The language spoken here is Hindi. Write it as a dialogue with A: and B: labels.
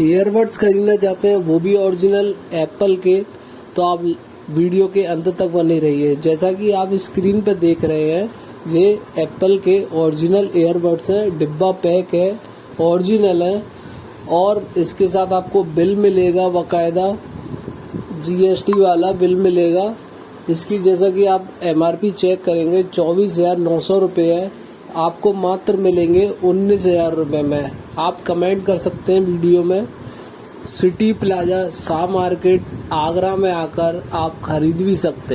A: ईयरबड्स खरीदना चाहते हैं वो भी ओरिजिनल एप्पल के, तो आप वीडियो के अंत तक बने रहिए। जैसा कि आप स्क्रीन पर देख रहे हैं, ये एप्पल के ओरिजिनल ईयरबड्स हैं, डिब्बा पैक है, ओरिजिनल है। और इसके साथ आपको बिल मिलेगा, बाकायदा GST वाला बिल मिलेगा इसकी। जैसा कि आप MRP चेक करेंगे 24,900 रुपये है, आपको मात्र मिलेंगे 19,000 रुपये में। आप कमेंट कर सकते हैं वीडियो में। City plaza Shah market Agra में आकर आप खरीद भी सकते हैं।